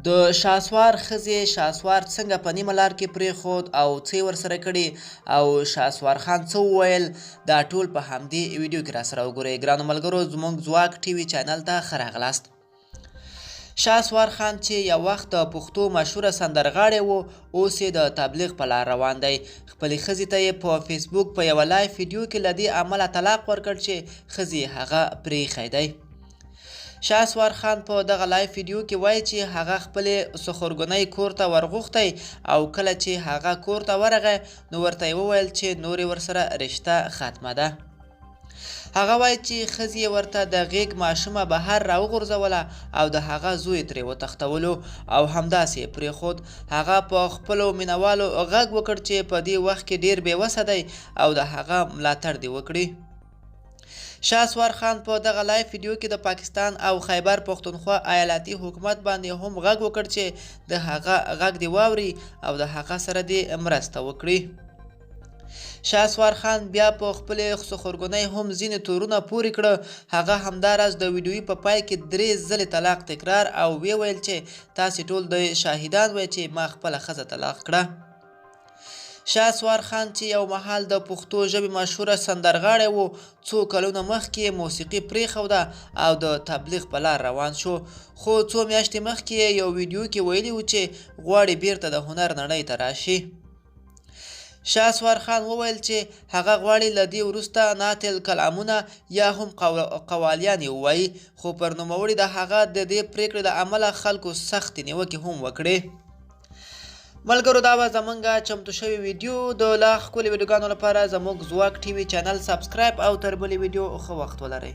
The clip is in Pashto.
د شهسوار ښځې شهسوار څنګه په نیمه لار کې پرېښود او څه یې ورسره کړي او شهسوار خان څه وویل، دا ټول په همدې ویډیو کې راسره وګورئ. ګرانو ملګرو، زموږ ځواک ټي وي چینل ته ښه راغلاست. شهسوار خان چې یو وخت د پښتو مشهوره سندرغاړی و، اوس یې د تبلیغ په لار روان دی. خپلې ښځې ته یې په فیسبوک په یوه لایف ویډیو کې له دې امله طلاق ورکړ چې ښځې هغه پرېښی دی. شهسوار خان په دغه لایف ویډیو کې وایي چې هغه خپلې سخرګنۍ کور ته ورغوښتی او کله چې هغه کور ته ورغی نو ورته یې وویل چې نور یې ورسره رشته ختمه ده. هغه وایي چې ښځې یې ورته د غېږ ماشومه بهر راوغورځوله او د هغه زوی ترې وتښتولو او همداسې یې پرېښود. هغه په خپلو مینهوالو غږ وکړ چې په دې وخت کې ډېر بېوسه دی او د هغه ملاتړ دې وکړي. شهسوار خان په دغه لایف ویډیو کې د پاکستان او خیبر پښتونخوا ایالتي حکومت باندې هم غږ وکړ چې د هغه غږ دې واوري او د هغه سره دې مرسته وکړي. شهسوار خان بیا په خپلې سخرګنۍ هم ځینې تورونه پورې کړه. هغه همداراز د ویډیویي په پای کې 3 ځلې طلاق تکرار او ویې ویل چې تاسې ټول د شاهدان وئ چې ما خپله ښځه طلاق کړه. شهسوار خان چې یو مهال د پښتو ژبې مشهوره سندرغاړی و، څو کلونه مخکې یې موسیقي پرېښوده او د تبلیغ په لار روان شو. خو څو میاشتې مخکې یې یو ویډیو کې ویلي و چې غواړي بیرته د هنر نړۍ ته راشي. شهسوار خان وویل چې هغه غواړي له دې وروسته نعت الکلامونه یا هم قوالیانې ووایي، خو پر نوموړي د هغه د دې پرېکړې له امله خلکو سختې نیوکې هم وکړې. ملګرو، دا به زموږ چمتو شوې ویډیو. د لا ښکلې ویډیوګانو لپاره زموږ ځواک ټي وي چینل سبسکرایب او تر بلې ویډیو ښه وخت ولرئ.